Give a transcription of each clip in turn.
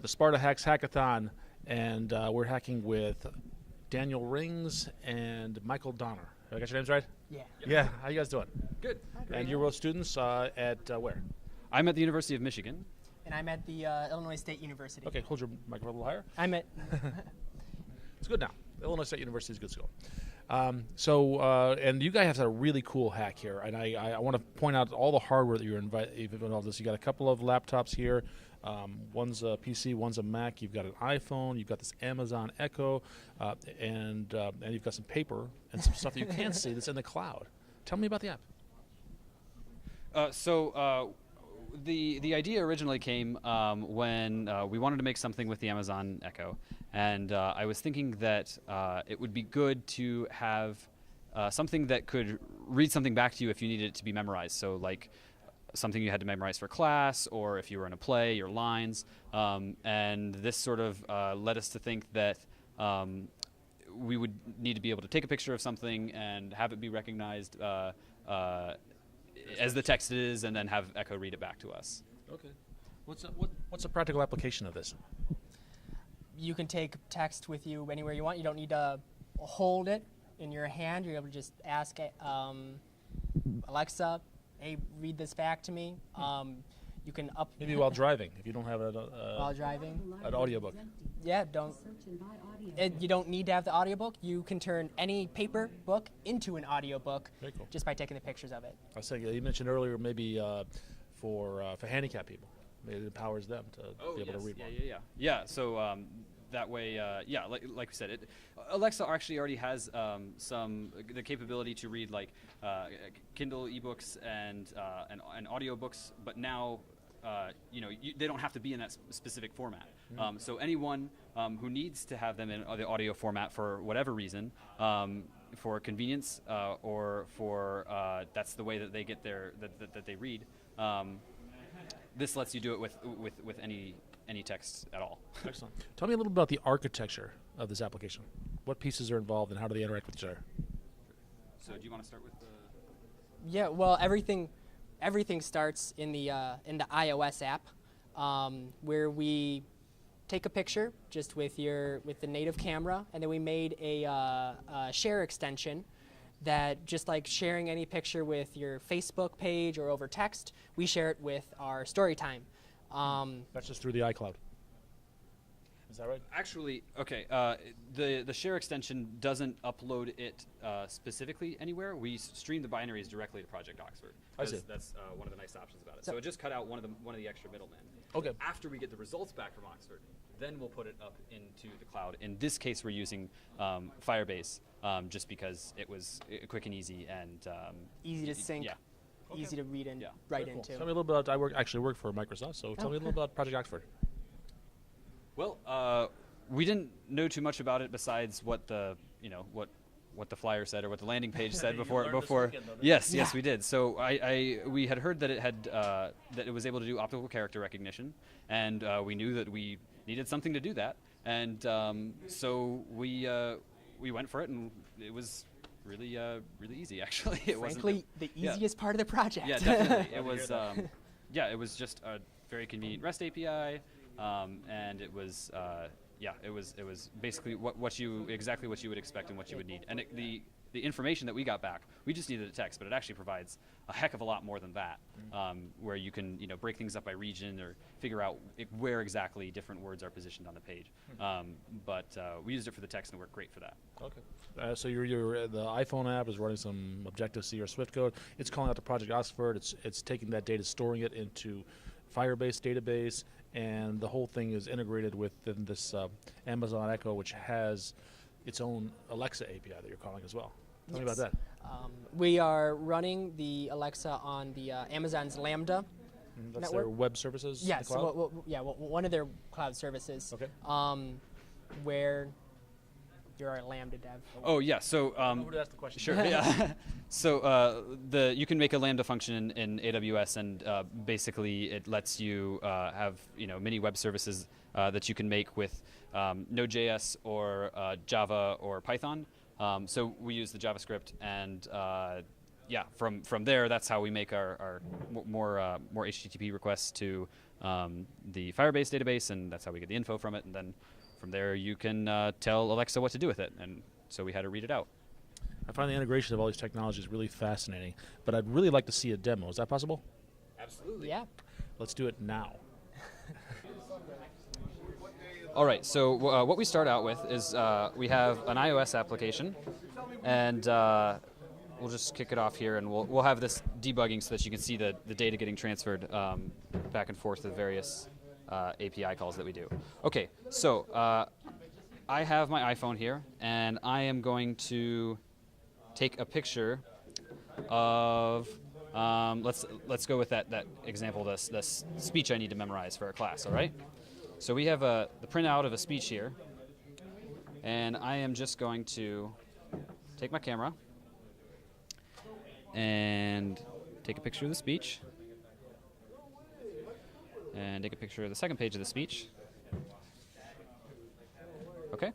the Sparta Hacks Hackathon, and we're hacking with Daniel Rings and Michael Donner. Have I got your names right? Yeah. Yeah. How you guys doing? Good. And you're both students at where? I'm at the University of Michigan. And I'm at the Illinois State University. Okay, hold your microphone a little higher. I'm at. It's good now. Illinois State University is a good school. And you guys have a really cool hack here, and I want to point out all the hardware that you've involved in this. You got a couple of laptops here. One's a PC, one's a Mac. You've got an iPhone. You've got this Amazon Echo, and you've got some paper and some stuff that you can't see that's in the cloud. Tell me about the app. The idea originally came when we wanted to make something with the Amazon Echo, and I was thinking that it would be good to have something that could read something back to you if you needed it to be memorized. So like something you had to memorize for class, or if you were in a play, your lines. And this sort of led us to think that we would need to be able to take a picture of something and have it be recognized as the text is, and then have Echo read it back to us. Okay. What's a practical application of this? You can take text with you anywhere you want. You don't need to hold it in your hand. You're able to just ask it, Alexa, hey, read this back to me. You can Maybe while driving, if you don't have while driving. an audiobook. Yeah, you don't need to have the audiobook. You can turn any paper book into an audiobook Very cool. just by taking the pictures of it. I was saying, you mentioned earlier maybe for handicapped people. Maybe it empowers them to be able to read more. Yeah, so that way, like we said, Alexa actually already has the capability to read like Kindle ebooks and audiobooks, but now they don't have to be in that specific format. Mm-hmm. So anyone who needs to have them in the audio format for whatever reason, for convenience or for that's the way that they get that they read. This lets you do it with any text at all. Excellent. Tell me a little about the architecture of this application. What pieces are involved and how do they interact with each other? So do you want to start with the... Yeah, well, everything starts in the iOS app, where we take a picture just with the native camera, and then we made a share extension that, just like sharing any picture with your Facebook page or over text, we share it with our Storytime. That's just through the iCloud. Is that right? Actually, okay. The share extension doesn't upload it specifically anywhere. We stream the binaries directly to Project Oxford. I see. That's one of the nice options about it. So it just cut out one of the extra middlemen. Okay. After we get the results back from Oxford, then we'll put it up into the cloud. In this case, we're using Firebase just because it was quick and easy and easy to sync. Yeah. Easy to read and Yeah. write Very cool. into. Tell me a little bit about, I actually work for Microsoft, so tell me a little about Project Oxford. Well, we didn't know too much about it besides what the flyer said or what the landing page said before. Yes, we did. So we had heard that it had that it was able to do optical character recognition, and we knew that we needed something to do that, and so we went for it, and it was really easy actually. It Frankly, the easiest part of the project. Yeah, definitely. It was it was just a very convenient REST API, and it was it was basically exactly what you would expect and what you would need. And the information that we got back, we just needed a text, but it actually provides a heck of a lot more than that, where you can break things up by region or figure out where exactly different words are positioned on the page. But we used it for the text and it worked great for that. Okay. So the iPhone app is running some Objective-C or Swift code. It's calling out to Project Oxford. It's taking that data, storing it into Firebase database, and the whole thing is integrated within this Amazon Echo, which has its own Alexa API that you're calling as well. Tell me about that. We are running the Alexa on the Amazon's Lambda That's network. their web services? Yes, the cloud? one of their cloud services. Okay. Where you're a Lambda dev. Oh yeah, so Who to ask the question? sure. Yeah. So you can make a Lambda function in AWS, and basically it lets you have many web services that you can make with Node.js or Java or Python. So we use the JavaScript, and from there, that's how we make our more HTTP requests to the Firebase database, and that's how we get the info from it. And then from there, you can tell Alexa what to do with it. And so we had to read it out. I find the integration of all these technologies really fascinating, but I'd really like to see a demo. Is that possible? Absolutely. Yeah. Let's do it now. All right, so what we start out with is we have an iOS application, and we'll just kick it off here, and we'll have this debugging so that you can see the data getting transferred back and forth to the various API calls that we do. Okay, so I have my iPhone here, and I am going to take a picture of let's go with that example, this speech I need to memorize for our class. All right. So we have the printout of a speech here, and I am just going to take my camera and take a picture of the speech, and take a picture of the second page of the speech. Okay,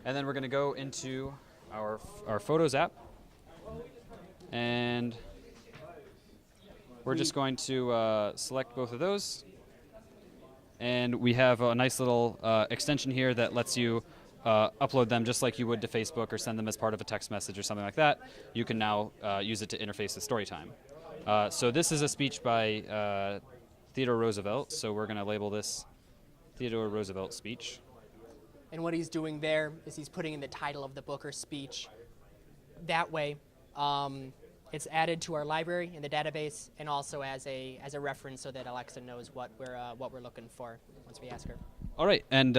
and then we're going to go into our Photos app, and we're just going to select both of those. And we have a nice little extension here that lets you upload them just like you would to Facebook or send them as part of a text message or something like that. You can now use it to interface with Storytime. So this is a speech by Theodore Roosevelt, so we're going to label this Theodore Roosevelt speech. And what he's doing there is he's putting in the title of the book or speech. That way, it's added to our library in the database, and also as a reference, so that Alexa knows what we're looking for once we ask her. All right, and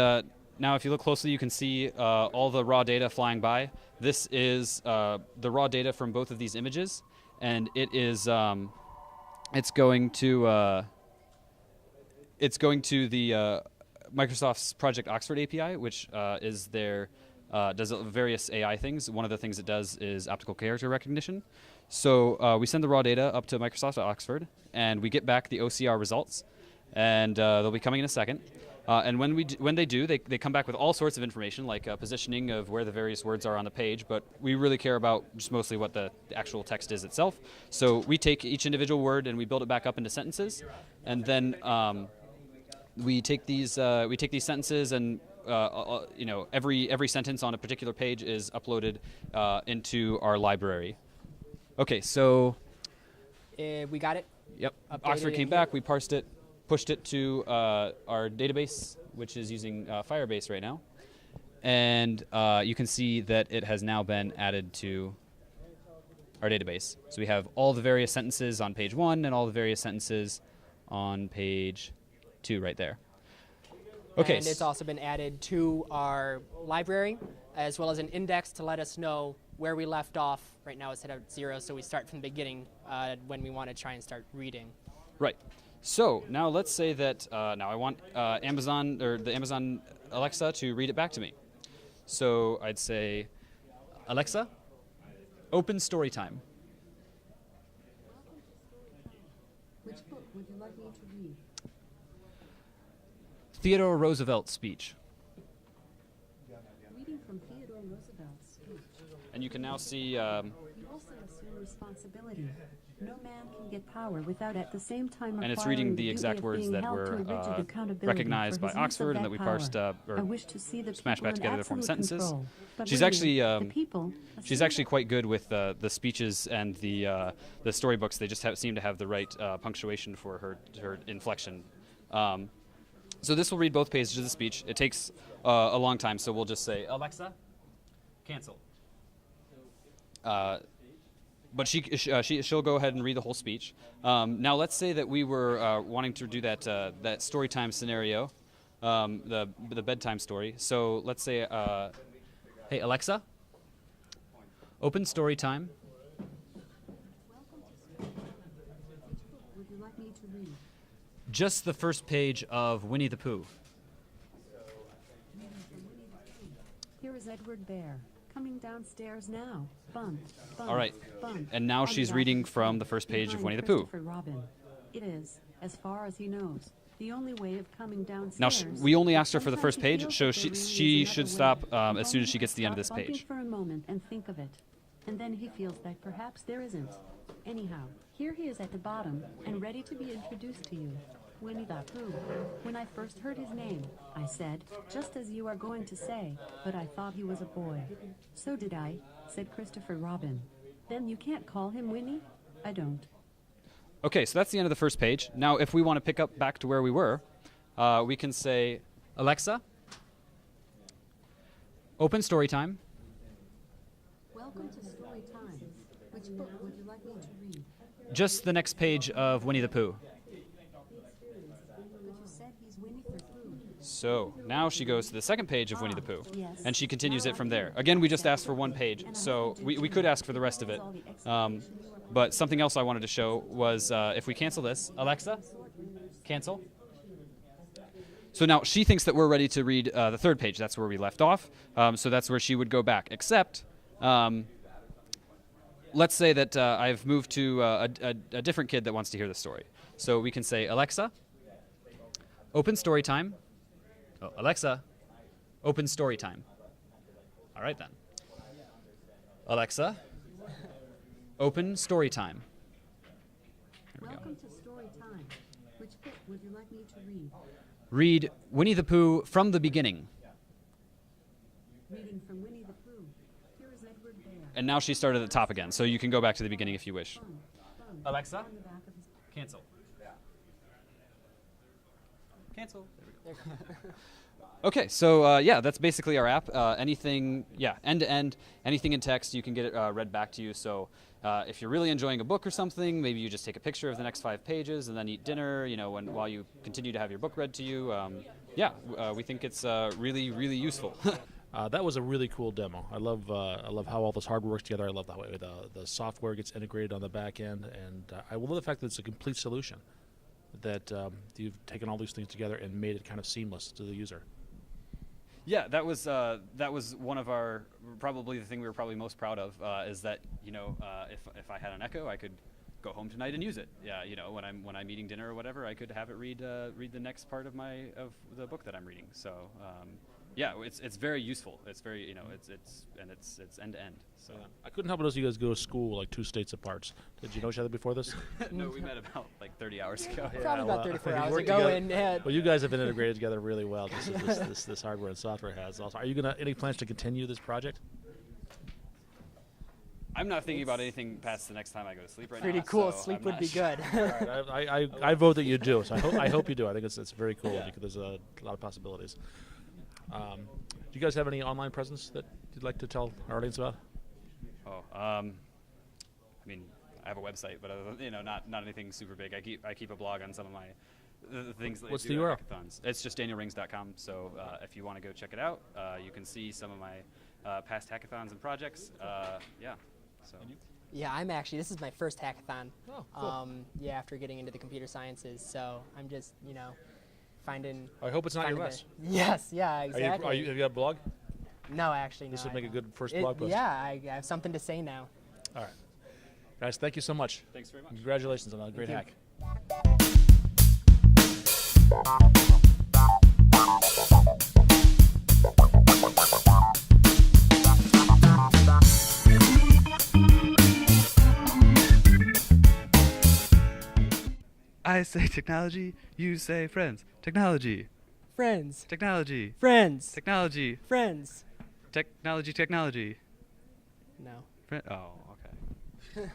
now if you look closely, you can see all the raw data flying by. This is the raw data from both of these images, and it is it's going to the Microsoft's Project Oxford API, which is their does various AI things. One of the things it does is optical character recognition. So we send the raw data up to Microsoft Oxford, and we get back the OCR results, and they'll be coming in a second. And when they do, they come back with all sorts of information, like positioning of where the various words are on the page, but we really care about just mostly what the actual text is itself. So we take each individual word and we build it back up into sentences, and then we take these sentences, and every sentence on a particular page is uploaded into our library. Okay, so We got it? yep, Updated Oxford in came here. back. We parsed it, pushed it to our database, which is using Firebase right now, and you can see that it has now been added to our database. So we have all the various sentences on page 1 and all the various sentences on page 2 right there. Okay. And it's also been added to our library, as well as an index to let us know where we left off. Right now it's set at 0, so we start from the beginning when we want to try and start reading. Right. So now let's say that now I want Amazon or the Amazon Alexa to read it back to me. So I'd say, Alexa, open Storytime. Which book would you like me to read? Theodore Roosevelt speech. Reading from Theodore Roosevelt's speech. And you can now see You also assume responsibility. No man can get power without at the same time and it's acquiring reading the the exact duty of words being that held to were a rigid accountability recognized for by his use of Oxford and that we power. parsed I or wish to see the smashed people back in together to form absolute sentences. control. But She's really, actually, the people she's assume actually quite good with the speeches and the storybooks. They just seem to have the right punctuation for her inflection. So this will read both pages of the speech. It takes a long time, so we'll just say, Alexa, cancel. But she'll go ahead and read the whole speech. Now let's say that we were wanting to do that story time scenario, the bedtime story. So let's say, hey Alexa, open story time. would you like me to read? Just the first page of Winnie the Pooh. Here is Edward Bear, coming downstairs now. Bump, bump, All right. bump. And now On she's the reading opposite from side, the first page of behind Winnie the Pooh. Christopher Robin. It is, as far as he knows, the only way of coming downstairs. Now we only asked her for the Sometimes first he page, feels so that she there really she is should another stop way. as soon as she gets to the end of this Stop bumping page. for a moment and think of it. And then he feels that perhaps there isn't. Anyhow, here he is at the bottom and ready to be introduced to you. Winnie the Pooh. When I first heard his name, I said, just as you are going to say, but I thought he was a boy. So did I, said Christopher Robin. Then you can't call him Winnie? I don't. Okay, so that's the end of the first page. Now, if we want to pick up back to where we were, we can say, Alexa, open story time. Welcome to Story Time. Which book would you like me to read? Just the next page of Winnie the Pooh. But you said he's Winnie the Pooh. So now she goes to the second page of Winnie the Pooh, Yes. and she continues it from there. Again, we just asked for one page, so we could ask for the rest of it. But something else I wanted to show was if we cancel this, Alexa, cancel. So now she thinks that we're ready to read the third page. That's where we left off. So that's where she would go back. Except, let's say that I've moved to a different kid that wants to hear the story. So we can say, Alexa, open story time. Oh, Alexa, open story time. All right then. Alexa, open story time. There we go. Welcome to Story Time. Which book would you like me to read? Read Winnie the Pooh from the beginning. Reading from Winnie the Pooh. Here is Edward Bear. And now she started at the top again, so you can go back to the beginning if you wish. Fun. Alexa, On the back of his cancel. Cancel. Okay, so yeah, that's basically our app. Anything, yeah, end to end, anything in text, you can get it read back to you. So if you're really enjoying a book or something, maybe you just take a picture of the next 5 pages and then eat dinner. You know, while you continue to have your book read to you. Yeah, we think it's really, really useful. That was a really cool demo. I love how all this hardware works together. I love the way the software gets integrated on the back end, and I love the fact that it's a complete solution. That you've taken all these things together and made it kind of seamless to the user. Yeah, that was one of our, probably the thing we were probably most proud of, is that, you know, if I had an Echo, I could go home tonight and use it. Yeah, you know, when I'm eating dinner or whatever, I could have it read the next part of the book that I'm reading. So yeah, it's very useful. It's very, you know, it's end to end. So I couldn't help it as you guys go to school like 2 states apart. Did you know each other before this? no, we met about like 30 hours ago. Probably about 34 you hours work ago. together- And Well, you guys have been integrated together really well, just as this hardware and software has. Also, are you any plans to continue this project? I'm not thinking about anything past the next time I go to sleep right pretty now. cool. so Sleep I'm would not be sure. good. I vote that you do. So I hope you do. I think it's very cool Yeah. because there's a lot of possibilities. Do you guys have any online presence that you'd like to tell our audience about? Oh, I mean, I have a website, but you know, not anything super big. I keep a blog on some of my the things that What's I do the at URL? hackathons. It's just danielrings.com. So if you want to go check it out, you can see some of my past hackathons and projects. Yeah. So. Yeah, this is my first hackathon. Oh, cool. Yeah, after getting into the computer sciences. So I'm just, you know, finding. I hope it's not your finding mess. Yes, yeah, exactly. Have you got a blog? No, actually, no. This would I make a don't. good first blog post. Yeah, I have something to say now. All right. Guys, thank you so much. Thanks very much. Congratulations on a great Thank hack. I say technology, you say friends. Technology, Friends, technology, friends, technology, friends. technology, technology. No. Oh, okay.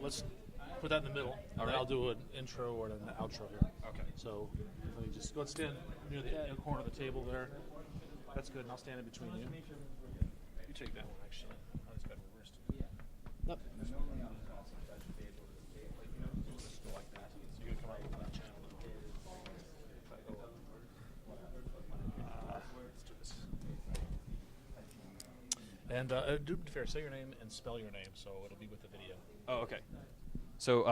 let's put that in the middle. All and right. I'll do an intro or an outro here. Okay. So let me just go stand near the corner of the table there. That's good. And I'll stand in between you. You take that one actually. I just got reversed. Nope. Just go like that. So you're gonna come out with that channel. Let's do this. And do me a favor, say your name and spell your name so it'll be with the video. Oh, okay. So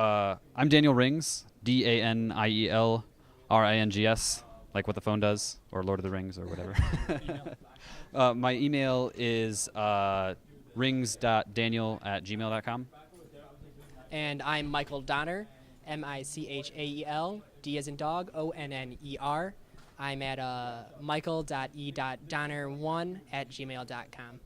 I'm Daniel Rings, DanielRings, like what the phone does, or Lord of the Rings, or whatever. My email is rings.daniel@gmail.com. And I'm Michael Donner, Michael, D as in dog, Onner. I'm at michael.e.donner1@gmail.com.